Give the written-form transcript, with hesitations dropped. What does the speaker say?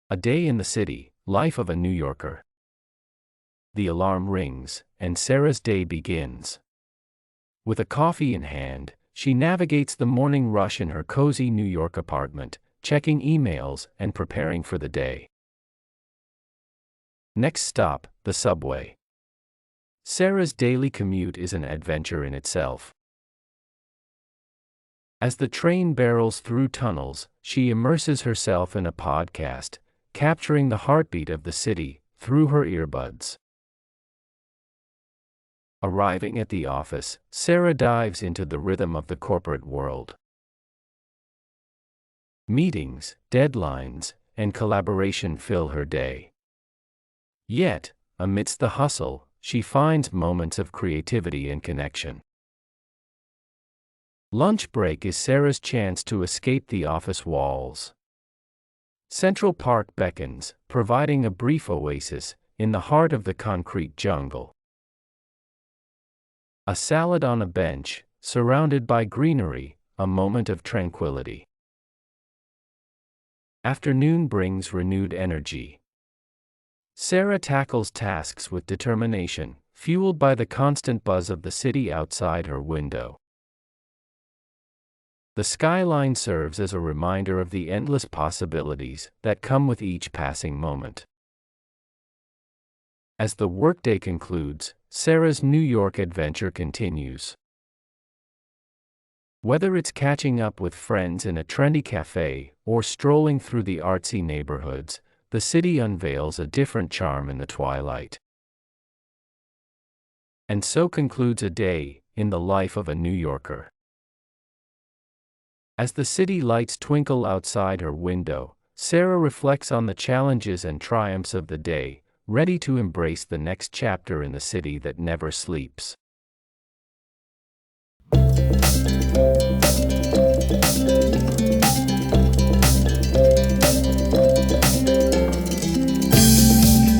A day in the city, life of a New Yorker. The alarm rings, and Sarah's day begins. With a coffee in hand, she navigates the morning rush in her cozy New York apartment, checking emails and preparing for the day. Next stop, the subway. Sarah's daily commute is an adventure in itself. As the train barrels through tunnels, she immerses herself in a podcast, capturing the heartbeat of the city through her earbuds. Arriving at the office, Sarah dives into the rhythm of the corporate world. Meetings, deadlines, and collaboration fill her day. Yet, amidst the hustle, she finds moments of creativity and connection. Lunch break is Sarah's chance to escape the office walls. Central Park beckons, providing a brief oasis in the heart of the concrete jungle. A salad on a bench, surrounded by greenery, a moment of tranquility. Afternoon brings renewed energy. Sarah tackles tasks with determination, fueled by the constant buzz of the city outside her window. The skyline serves as a reminder of the endless possibilities that come with each passing moment. As the workday concludes, Sarah's New York adventure continues. Whether it's catching up with friends in a trendy cafe or strolling through the artsy neighborhoods, the city unveils a different charm in the twilight. And so concludes a day in the life of a New Yorker. As the city lights twinkle outside her window, Sarah reflects on the challenges and triumphs of the day, ready to embrace the next chapter in the city that never sleeps.